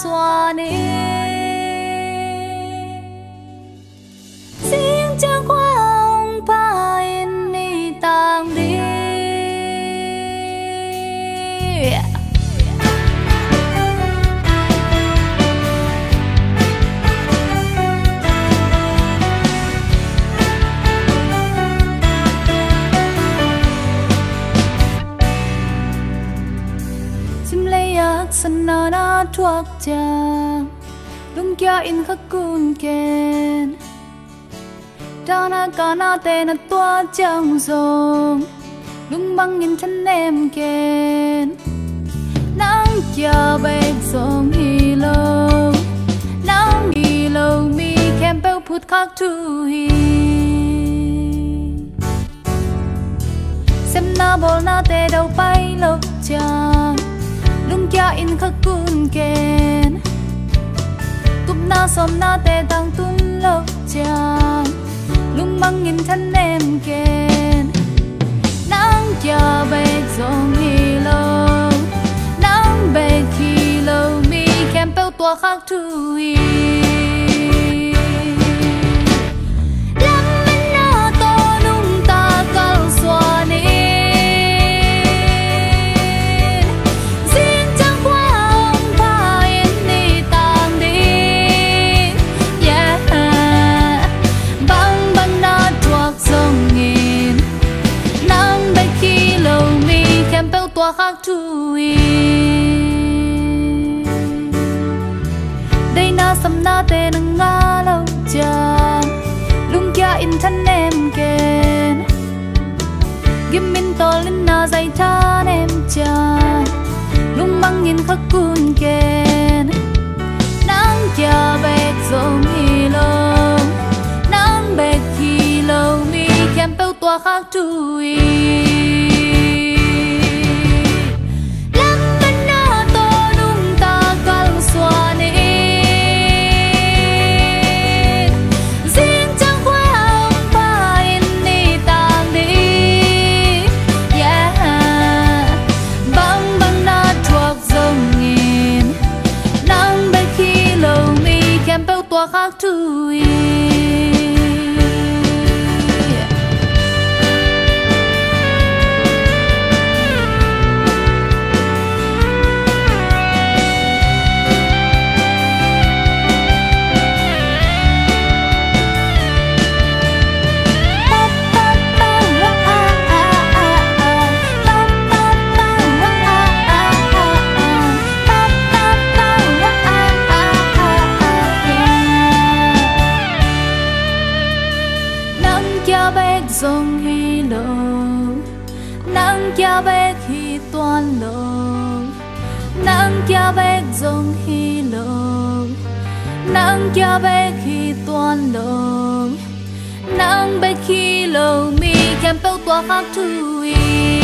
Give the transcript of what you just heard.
xóa đi riêng chẳng qua ông phải đi tàng đi sân na thuốc chàng lung kia in khắc cun kén đau na cả na tê na tua chẳng rong lung băng nhìn thân em kén nắng kia bẹt rong hi lâu mi kem bêu phút khắc thu hi xem na bol na tê đâu bay lâu chàng lung kia in khắc cun kén cúp na xóm na tê tăng tung lâu chàng lung băng nhìn thân em kén nắng kia bẹt rong hi lâu mi kem bêu tua khắc thu hi khắc thu hi đây na sầm na tê nâng ngã lâu chàng lung kia in thân em kén gim min to lên na dây than em chàng lung băng nhìn khắc cun kén nắng kia bẹt rong hi lâu mi kem bêu tua khắc thu hi tua khắc thu hi rong hi lâu nắng kia bẹt hi toàn lâu nắng kia bẹt rong hi lâu nắng kia bẹt hi toàn lâu nắng bẹt hi lâu mi kem bêu tua khắc thu hi